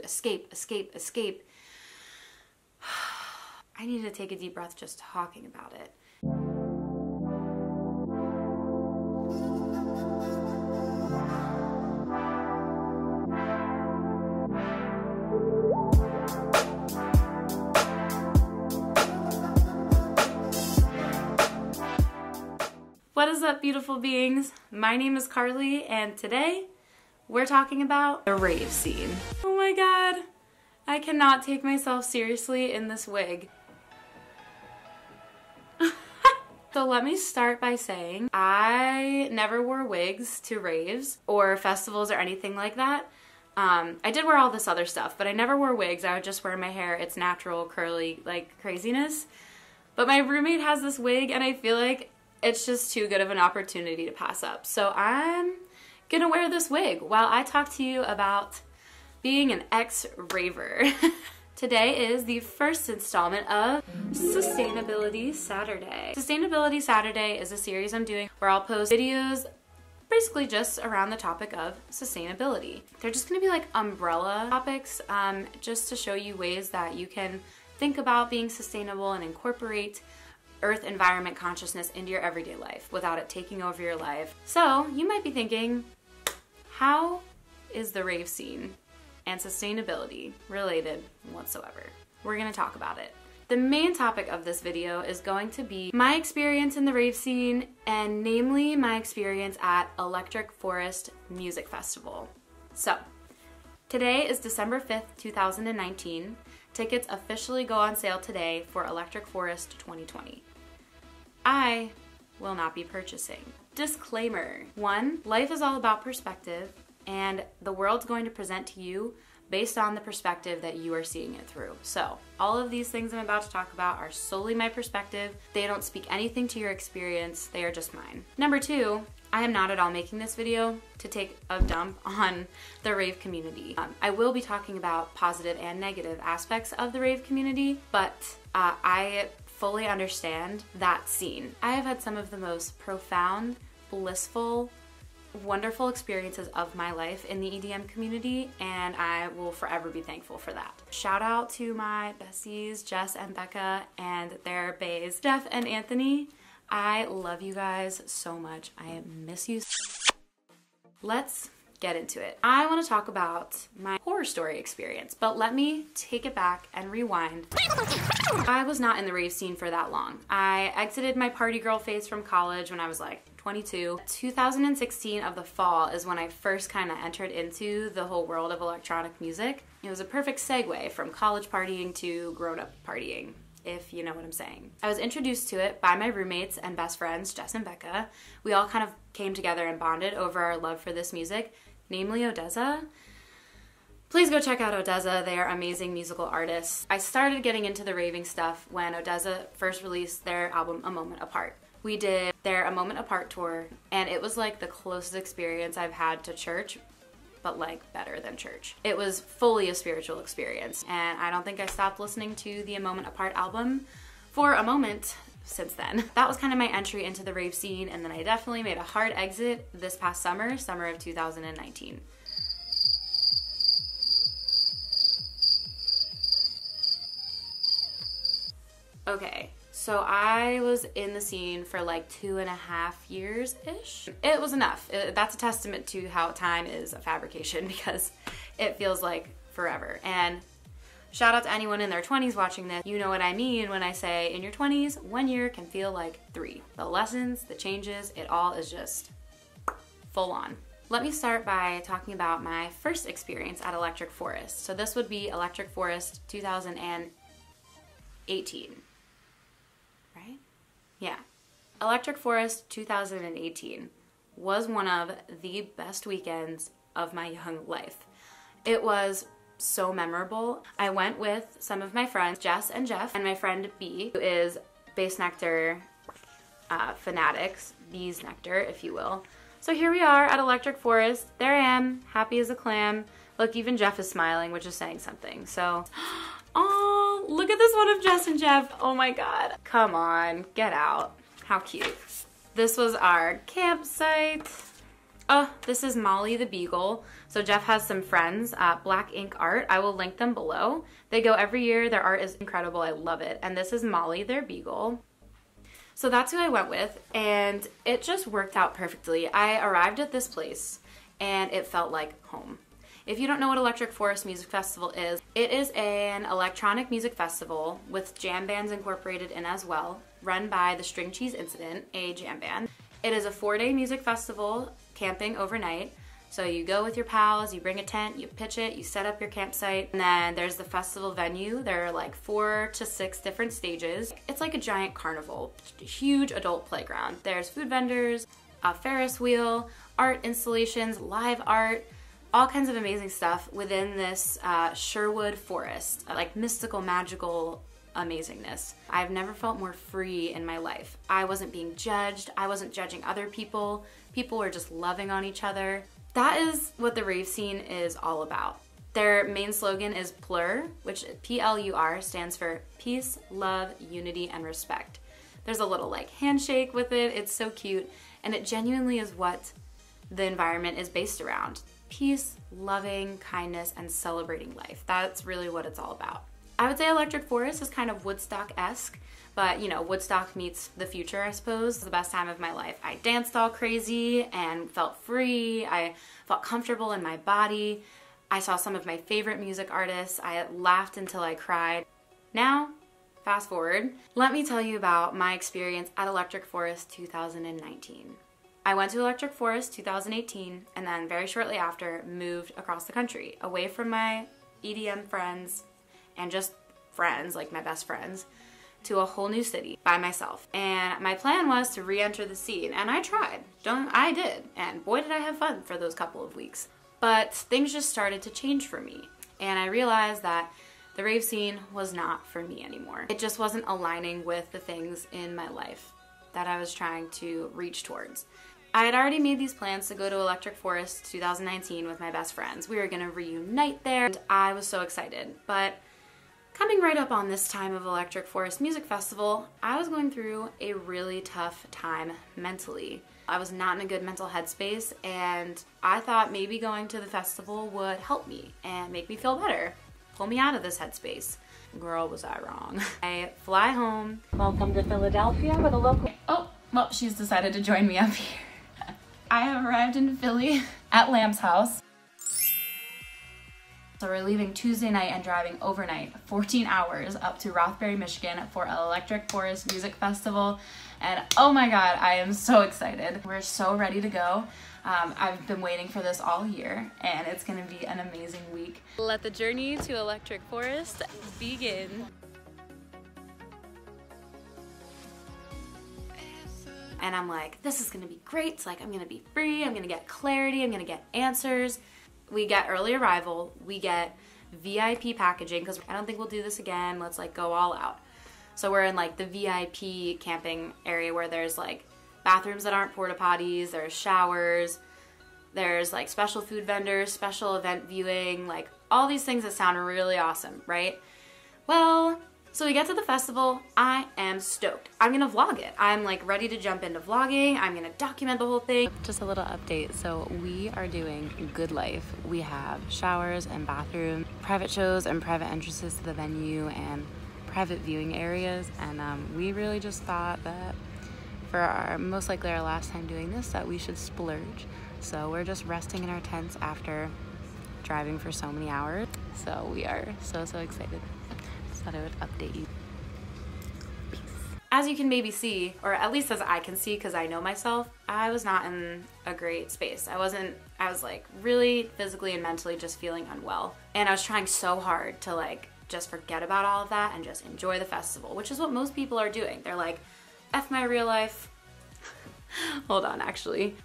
escape, escape, escape. I need to take a deep breath just talking about it. What is up, beautiful beings? My name is Carly, and today we're talking about the rave scene. Oh my god, I cannot take myself seriously in this wig. So let me start by saying I never wore wigs to raves or festivals or anything like that. I did wear all this other stuff, but I never wore wigs. I would just wear my hair, it's natural, curly, like craziness. But my roommate has this wig, and I feel like it's just too good of an opportunity to pass up. So I'm gonna wear this wig while I talk to you about being an ex-raver. Today is the first installment of Sustainability Saturday. Sustainability Saturday is a series I'm doing where I'll post videos basically just around the topic of sustainability. They're just gonna be like umbrella topics, just to show you ways that you can think about being sustainable and incorporate earth environment consciousness into your everyday life without it taking over your life. So you might be thinking, how is the rave scene and sustainability related whatsoever? We're gonna talk about it. The main topic of this video is going to be my experience in the rave scene, and namely my experience at Electric Forest Music Festival. So today is December 5th, 2019. Tickets officially go on sale today for Electric Forest 2020. I will not be purchasing. Disclaimer. 1, life is all about perspective, and the world's going to present to you based on the perspective that you are seeing it through. So all of these things I'm about to talk about are solely my perspective. They don't speak anything to your experience. They are just mine. Number 2, I am not at all making this video to take a dump on the rave community. I will be talking about positive and negative aspects of the rave community, but I fully understand that scene. I have had some of the most profound, blissful, wonderful experiences of my life in the EDM community, and I will forever be thankful for that. Shout out to my besties, Jess and Becca, and their baes, Jeff and Anthony. I love you guys so much. I miss you. Let's get into it. I want to talk about my horror story experience, but let me take it back and rewind. I was not in the rave scene for that long. I exited my party girl phase from college when I was like 22. 2016 of the fall is when I first kind of entered into the whole world of electronic music. It was a perfect segue from college partying to grown-up partying, if you know what I'm saying. I was introduced to it by my roommates and best friends, Jess and Becca. We all kind of came together and bonded over our love for this music, namely Odessa. Please go check out Odessa. They are amazing musical artists. I started getting into the raving stuff when Odessa first released their album A Moment Apart. We did their A Moment Apart tour, and it was like the closest experience I've had to church, but like better than church. It was fully a spiritual experience, and I don't think I stopped listening to the A Moment Apart album for a moment since then. That was kind of my entry into the rave scene, and then I definitely made a hard exit this past summer of 2019. Okay, so I was in the scene for like 2.5 years-ish. It was enough. That's a testament to how time is a fabrication, because it feels like forever. And shout out to anyone in their 20s watching this. You know what I mean when I say in your 20s, 1 year can feel like 3. The lessons, the changes, it all is just full on. Let me start by talking about my first experience at Electric Forest. So this would be Electric Forest 2018. Right? Yeah. Electric Forest 2018 was one of the best weekends of my young life. It was so memorable. I went with some of my friends, Jess and Jeff, and my friend B, who is Bass Nectar Fanatics, B's Nectar, if you will. So here we are at Electric Forest. There I am, happy as a clam. Look, even Jeff is smiling, which is saying something. So, oh, look at this one of Jess and Jeff. Oh my God. Come on, get out. How cute. This was our campsite. Oh, this is Molly the Beagle. So Jeff has some friends, Black Ink Art. I will link them below. They go every year. Their art is incredible. I love it. And this is Molly, their beagle. So that's who I went with, and it just worked out perfectly. I arrived at this place, and it felt like home. If you don't know what Electric Forest Music Festival is, it is an electronic music festival with jam bands incorporated in as well, run by the String Cheese Incident, a jam band. It is a 4-day music festival, camping overnight. So you go with your pals, you bring a tent, you pitch it, you set up your campsite, and then there's the festival venue. There are like 4 to 6 different stages. It's like a giant carnival, a huge adult playground. There's food vendors, a Ferris wheel, art installations, live art, all kinds of amazing stuff within this Sherwood forest, like mystical, magical amazingness. I've never felt more free in my life. I wasn't being judged. I wasn't judging other people. People were just loving on each other. That is what the rave scene is all about. Their main slogan is PLUR, which P-L-U-R stands for peace, love, unity, and respect. There's a little like handshake with it. It's so cute. And it genuinely is what the environment is based around. Peace, loving, kindness, and celebrating life. That's really what it's all about. I would say Electric Forest is kind of Woodstock-esque, but you know, Woodstock meets the future, I suppose. It's the best time of my life. I danced all crazy and felt free. I felt comfortable in my body. I saw some of my favorite music artists. I laughed until I cried. Now, fast forward, let me tell you about my experience at Electric Forest 2019. I went to Electric Forest 2018 and then very shortly after moved across the country, away from my EDM friends and just friends, like my best friends, to a whole new city by myself. And my plan was to re-enter the scene, and I tried. I did, and boy did I have fun for those couple of weeks. But things just started to change for me, and I realized that the rave scene was not for me anymore. It just wasn't aligning with the things in my life that I was trying to reach towards. I had already made these plans to go to Electric Forest 2019 with my best friends. We were gonna reunite there, and I was so excited. But coming right up on this time of Electric Forest Music Festival, I was going through a really tough time mentally. I was not in a good mental headspace, and I thought maybe going to the festival would help me and make me feel better, pull me out of this headspace. Girl, was I wrong. I fly home. Welcome to Philadelphia with a local... Oh, well, she's decided to join me up here. I have arrived in Philly at Lamb's house. So we're leaving Tuesday night and driving overnight, 14 hours up to Rothbury, Michigan for Electric Forest Music Festival. And oh my God, I am so excited. We're so ready to go. I've been waiting for this all year, and it's gonna be an amazing week. Let the journey to Electric Forest begin. And I'm like, this is gonna be great. It's like, I'm gonna be free, I'm gonna get clarity, I'm gonna get answers. We get early arrival, we get VIP packaging, because I don't think we'll do this again, let's like go all out. So we're in like the VIP camping area where there's like bathrooms that aren't porta potties, there's showers, there's like special food vendors, special event viewing, like all these things that sound really awesome, right? Well, so we get to the festival, I am stoked. I'm gonna vlog it. I'm like ready to jump into vlogging. I'm gonna document the whole thing. Just a little update. So we are doing Good Life. We have showers and bathrooms, private shows and private entrances to the venue and private viewing areas. And we really just thought that for our most likely our last time doing this, that we should splurge. So we're just resting in our tents after driving for so many hours. So we are so excited. Thought I would update you. Peace. As you can maybe see, or at least as I can see because I know myself, I was not in a great space. I was like really physically and mentally just feeling unwell. And I was trying so hard to like just forget about all of that and just enjoy the festival, which is what most people are doing. They're like, F my real life. Hold on, actually.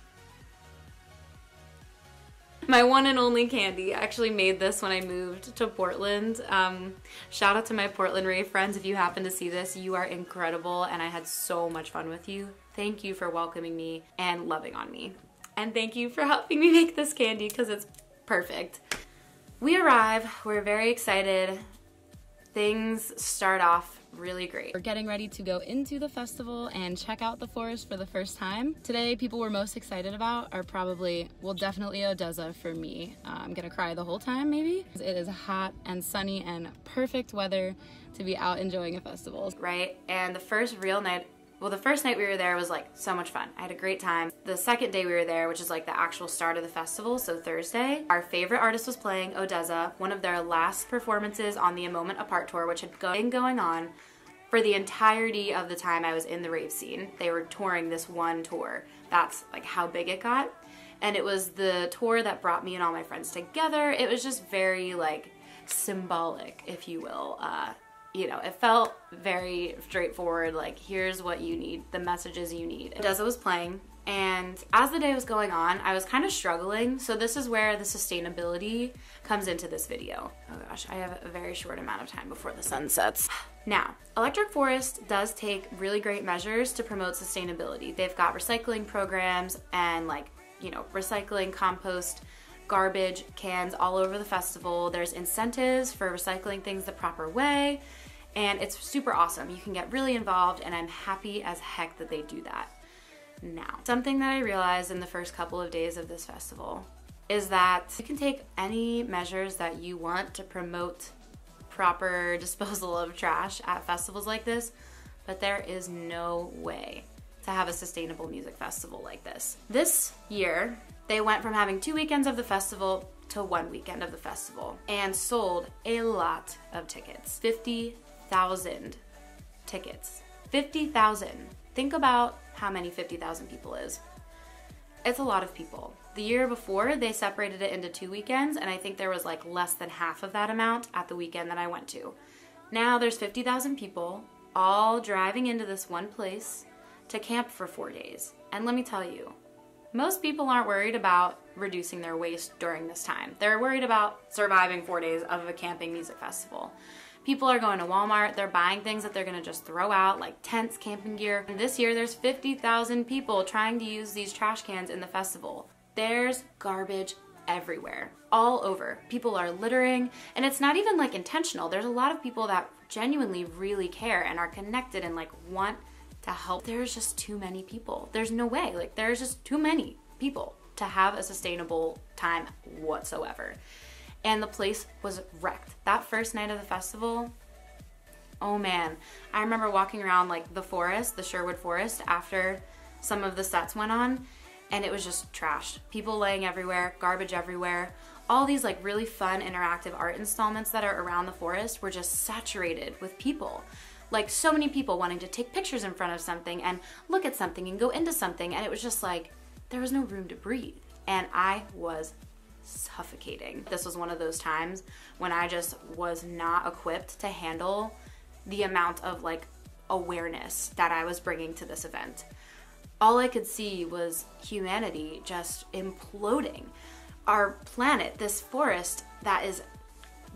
My one and only candy. I actually made this when I moved to Portland. Shout out to my Portland rave friends. If you happen to see this, you are incredible and I had so much fun with you. Thank you for welcoming me and loving on me. And thank you for helping me make this candy because it's perfect. We arrive, we're very excited. things start off really great. We're getting ready to go into the festival and check out the forest for the first time. Today, people we're most excited about are probably, well, definitely Odessa for me. I'm gonna cry the whole time, maybe. It is hot and sunny and perfect weather to be out enjoying a festival. Right, and the first night we were there was like so much fun. I had a great time. The second day we were there, which is like the actual start of the festival, so Thursday, our favorite artist was playing, Odessa, one of their last performances on the A Moment Apart tour, which had been going on for the entirety of the time I was in the rave scene. They were touring this one tour. That's like how big it got. And it was the tour that brought me and all my friends together. It was just very like symbolic, if you will. You know, it felt very straightforward, like here's what you need, the messages you need. Odessa was playing, and as the day was going on, I was kind of struggling, so this is where the sustainability comes into this video. Oh gosh, I have a very short amount of time before the sun sets. Now, Electric Forest does take really great measures to promote sustainability. They've got recycling programs and like, you know, recycling, compost, garbage cans all over the festival. There's incentives for recycling things the proper way, and it's super awesome. You can get really involved, and I'm happy as heck that they do that. Now, something that I realized in the first couple of days of this festival is that you can take any measures that you want to promote proper disposal of trash at festivals like this, but there is no way to have a sustainable music festival like this. This year, they went from having 2 weekends of the festival to 1 weekend of the festival and sold a lot of tickets. 50,000 tickets. 50,000. Think about how many 50,000 people is. It's a lot of people. The year before, they separated it into 2 weekends, and I think there was like less than half of that amount at the weekend that I went to. Now there's 50,000 people all driving into this one place to camp for 4 days. And let me tell you, most people aren't worried about reducing their waste during this time. They're worried about surviving 4 days of a camping music festival. People are going to Walmart, they're buying things that they're gonna just throw out, like tents, camping gear. And this year, there's 50,000 people trying to use these trash cans in the festival. There's garbage everywhere, all over. People are littering, and it's not even like intentional. There's a lot of people that genuinely really care and are connected and like want to help. There's just too many people. There's no way, like there's just too many people to have a sustainable time whatsoever. And the place was wrecked. That first night of the festival, oh man, I remember walking around like the forest, the Sherwood Forest, after some of the sets went on, and it was just trashed. People laying everywhere, garbage everywhere. All these like really fun interactive art installments that are around the forest were just saturated with people. Like so many people wanting to take pictures in front of something and look at something and go into something, and it was just like, there was no room to breathe. And I was suffocating. This was one of those times when I just was not equipped to handle the amount of like awareness that I was bringing to this event. All I could see was humanity just imploding. Our planet, this forest that is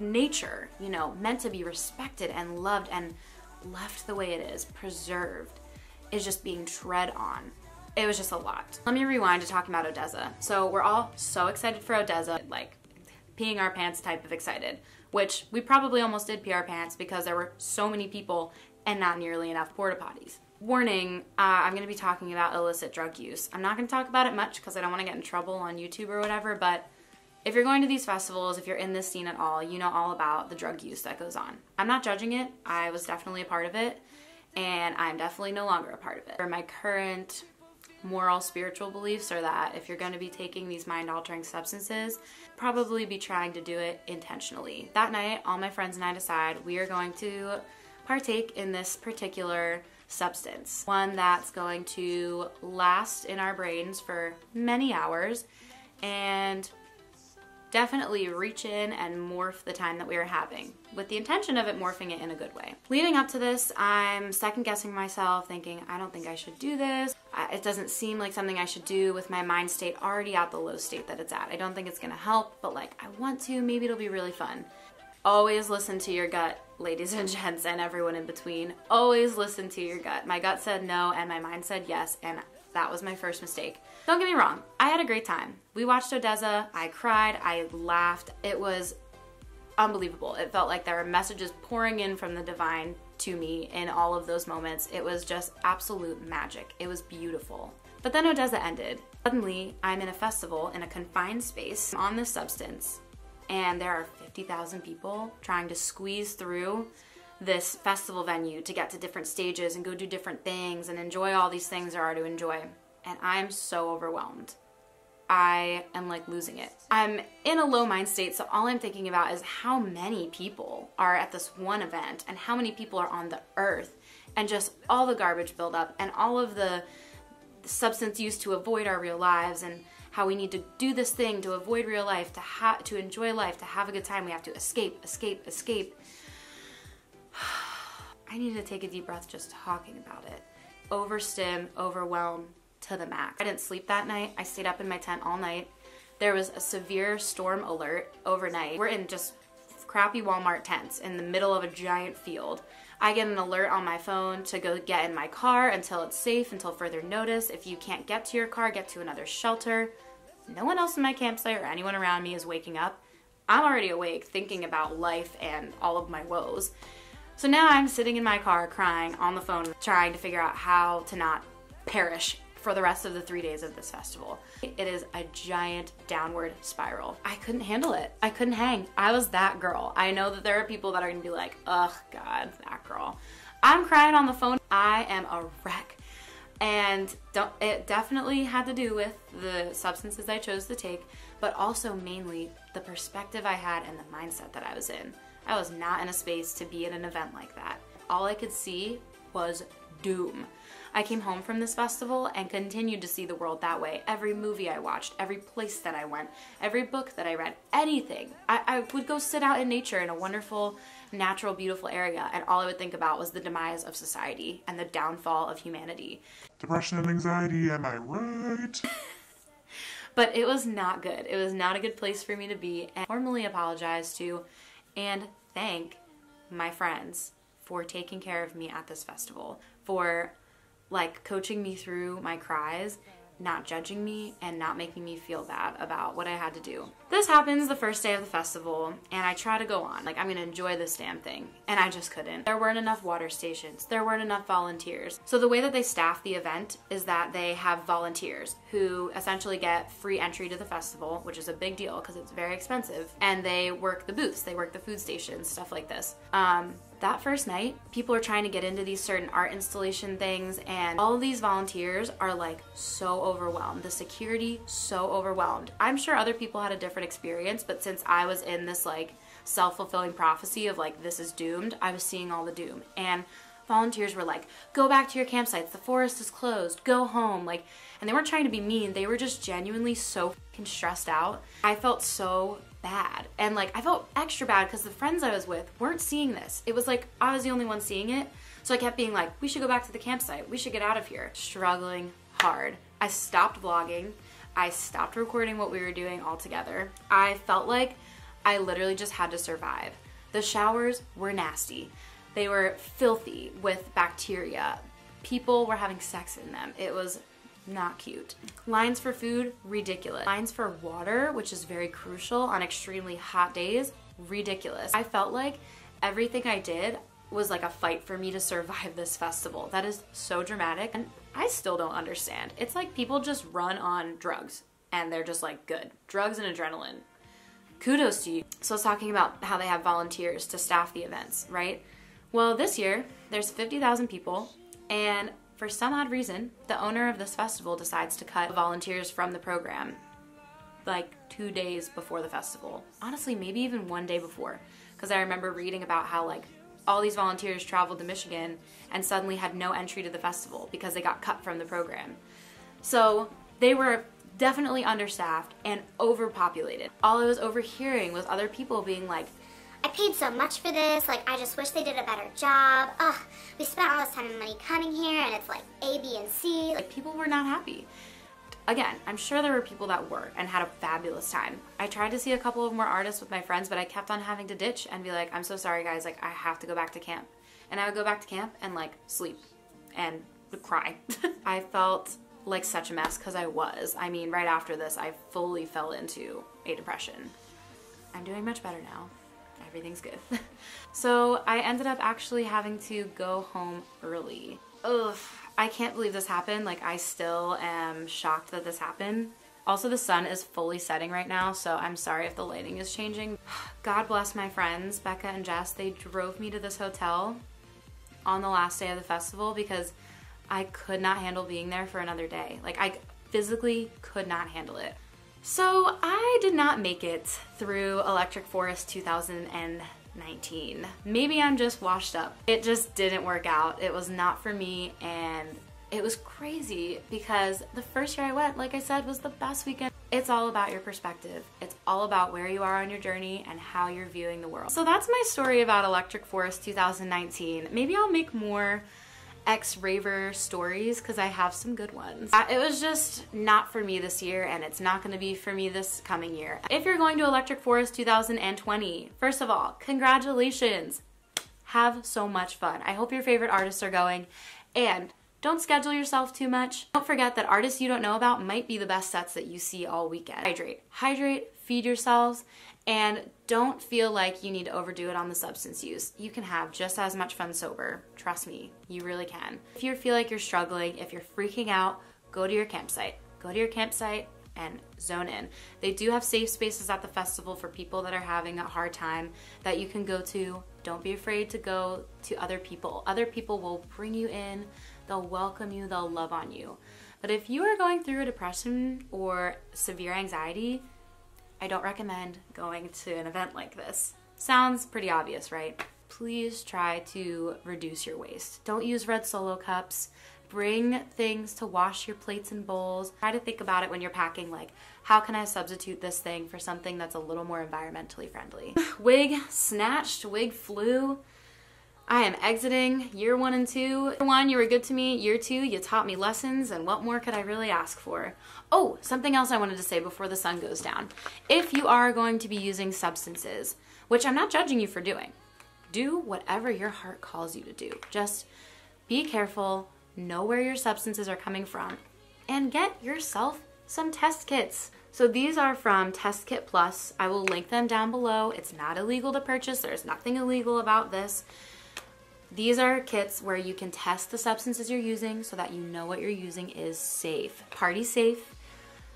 nature, you know, meant to be respected and loved and left the way it is, preserved, is just being tread on. It was just a lot. Let me rewind to talking about Odessa. So we're all so excited for Odessa, like peeing our pants type of excited, which we probably almost did pee our pants because there were so many people and not nearly enough porta potties. Warning, I'm gonna be talking about illicit drug use. I'm not gonna talk about it much because I don't wanna get in trouble on YouTube or whatever, but if you're going to these festivals, if you're in this scene at all, you know all about the drug use that goes on. I'm not judging it. I was definitely a part of it, and I'm definitely no longer a part of it. My current moral, spiritual beliefs are that if you're going to be taking these mind-altering substances, probably be trying to do it intentionally. That night, all my friends and I decide we are going to partake in this particular substance, one that's going to last in our brains for many hours and definitely reach in and morph the time that we were having, with the intention of it morphing it in a good way. Leading up to this, I'm second guessing myself, thinking, I don't think I should do this. It doesn't seem like something I should do with my mind state already at the low state that it's at. I don't think it's gonna help, but like, I want to, maybe it'll be really fun. Always listen to your gut, ladies and gents, and everyone in between. Always listen to your gut. My gut said no, and my mind said yes, and that was my first mistake. Don't get me wrong, I had a great time. We watched Odessa, I cried, I laughed. It was unbelievable. It felt like there were messages pouring in from the divine to me in all of those moments. It was just absolute magic. It was beautiful. But then Odessa ended. Suddenly, I'm in a festival in a confined space on this substance, and there are 50,000 people trying to squeeze through this festival venue to get to different stages and go do different things and enjoy all these things there are to enjoy. And I'm so overwhelmed. I am like losing it. I'm in a low mind state, so all I'm thinking about is how many people are at this one event and how many people are on the earth, and just all the garbage buildup and all of the substance use to avoid our real lives, and how we need to do this thing to avoid real life, to enjoy life, to have a good time. We have to escape, escape, escape. I need to take a deep breath just talking about it. Overstim, overwhelmed to the max. I didn't sleep that night. I stayed up in my tent all night. There was a severe storm alert overnight. We're in just crappy Walmart tents in the middle of a giant field. I get an alert on my phone to go get in my car until it's safe, until further notice. If you can't get to your car, get to another shelter. No one else in my campsite or anyone around me is waking up. I'm already awake thinking about life and all of my woes. So now I'm sitting in my car crying on the phone, trying to figure out how to not perish for the rest of the 3 days of this festival. It is a giant downward spiral. I couldn't handle it. I couldn't hang. I was that girl. I know that there are people that are gonna be like, ugh, God, that girl. I'm crying on the phone. I am a wreck. And it definitely had to do with the substances I chose to take, but also mainly the perspective I had and the mindset that I was in. I was not in a space to be at an event like that. All I could see was doom. I came home from this festival and continued to see the world that way. Every movie I watched, every place that I went, every book that I read, anything. I would go sit out in nature in a wonderful, natural, beautiful area, and all I would think about was the demise of society and the downfall of humanity. Depression and anxiety, am I right? But it was not good. It was not a good place for me to be, and I formally apologize to and thank my friends for taking care of me at this festival, for like coaching me through my cries, not judging me, and not making me feel bad about what I had to do. This happens the first day of the festival, and I try to go on, like I'm gonna enjoy this damn thing, and I just couldn't. There weren't enough water stations, there weren't enough volunteers. So the way that they staff the event is that they have volunteers who essentially get free entry to the festival, which is a big deal because it's very expensive, and they work the booths, they work the food stations, stuff like this. That first night, people are trying to get into these certain art installation things, and all of these volunteers are like so overwhelmed. The security, so overwhelmed. I'm sure other people had a different experience, but since I was in this like self-fulfilling prophecy of like this is doomed, I was seeing all the doom. And volunteers were like, go back to your campsites, the forest is closed, go home. Like, and they weren't trying to be mean, they were just genuinely so fucking stressed out. I felt so bad. And like, I felt extra bad because the friends I was with weren't seeing this. It was like, I was the only one seeing it. So I kept being like, we should go back to the campsite. We should get out of here. Struggling hard. I stopped vlogging. I stopped recording what we were doing altogether. I felt like I literally just had to survive. The showers were nasty. They were filthy with bacteria. People were having sex in them. It was not cute. Lines for food, ridiculous. Lines for water, which is very crucial on extremely hot days, ridiculous. I felt like everything I did was like a fight for me to survive this festival. That is so dramatic, and I still don't understand. It's like people just run on drugs and they're just like good. Drugs and adrenaline. Kudos to you. So I was talking about how they have volunteers to staff the events, right? Well, this year there's 50,000 people, and for some odd reason, the owner of this festival decides to cut volunteers from the program like 2 days before the festival. Honestly, maybe even 1 day before, because I remember reading about how like all these volunteers traveled to Michigan and suddenly had no entry to the festival because they got cut from the program. So they were definitely understaffed and overpopulated. All I was overhearing was other people being like, I paid so much for this, like I just wish they did a better job. Ugh, we spent all this time and money coming here and it's like A, B, and C. like people were not happy. Again, I'm sure there were people that were and had a fabulous time. I tried to see a couple of more artists with my friends, but I kept on having to ditch and be like, I'm so sorry guys, like I have to go back to camp. And I would go back to camp and like sleep and would cry. I felt like such a mess because I was. I mean, right after this, I fully fell into a depression. I'm doing much better now. I everything's good. So I ended up actually having to go home early. Ugh, I can't believe this happened. Like, I still am shocked that this happened. Also, the sun is fully setting right now, so I'm sorry if the lighting is changing. God bless my friends, Becca and Jess. They drove me to this hotel on the last day of the festival because I could not handle being there for another day. Like, I physically could not handle it. So I did not make it through Electric Forest 2019. Maybe I'm just washed up. It just didn't work out. It was not for me, and it was crazy because the first year I went, like I said, was the best weekend. It's all about your perspective. It's all about where you are on your journey and how you're viewing the world. So that's my story about Electric Forest 2019. Maybe I'll make more ex-raver stories because I have some good ones. It was just not for me this year, and it's not going to be for me this coming year. If you're going to Electric Forest 2020, first of all, congratulations. Have so much fun. I hope your favorite artists are going, and don't schedule yourself too much. Don't forget that artists you don't know about might be the best sets that you see all weekend. Hydrate, feed yourselves, and don't feel like you need to overdo it on the substance use. You can have just as much fun sober. Trust me, you really can. If you feel like you're struggling, if you're freaking out, go to your campsite. Go to your campsite and zone in. They do have safe spaces at the festival for people that are having a hard time that you can go to. Don't be afraid to go to other people. Other people will bring you in, they'll welcome you, they'll love on you. But if you are going through a depression or severe anxiety, I don't recommend going to an event like this. Sounds pretty obvious, right? Please try to reduce your waste. Don't use red Solo cups. Bring things to wash your plates and bowls. Try to think about it when you're packing, like, how can I substitute this thing for something that's a little more environmentally friendly? Wig snatched, wig flew. I am exiting year 1 and 2. Year 1, you were good to me. Year 2, you taught me lessons, and what more could I really ask for? Oh, something else I wanted to say before the sun goes down. If you are going to be using substances, which I'm not judging you for doing, do whatever your heart calls you to do. Just be careful, know where your substances are coming from, and get yourself some test kits. So these are from Test Kit Plus. I will link them down below. It's not illegal to purchase. There's nothing illegal about this. These are kits where you can test the substances you're using so that you know what you're using is safe. Party safe,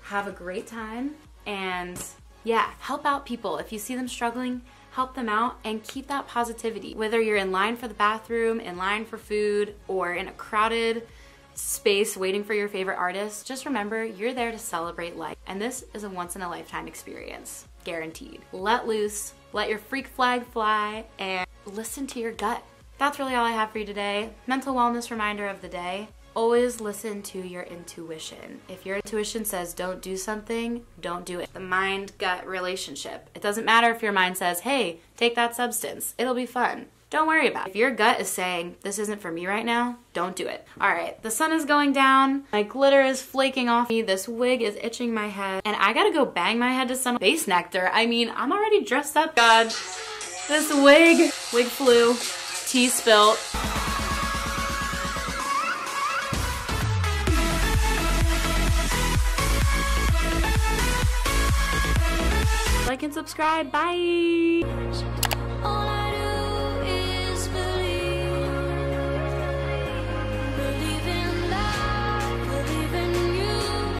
have a great time, and yeah, help out people. If you see them struggling, help them out and keep that positivity. Whether you're in line for the bathroom, in line for food, or in a crowded space waiting for your favorite artist, just remember you're there to celebrate life. And this is a once-in-a-lifetime experience, guaranteed. Let loose, let your freak flag fly, and listen to your gut. That's really all I have for you today. Mental wellness reminder of the day. Always listen to your intuition. If your intuition says don't do something, don't do it. The mind-gut relationship. It doesn't matter if your mind says, hey, take that substance. It'll be fun. Don't worry about it. If your gut is saying, this isn't for me right now, don't do it. All right, the sun is going down. My glitter is flaking off me. This wig is itching my head. And I gotta go bang my head to some base nectar. I mean, I'm already dressed up. God, this wig flew. Tea spilt. Like and subscribe. Bye.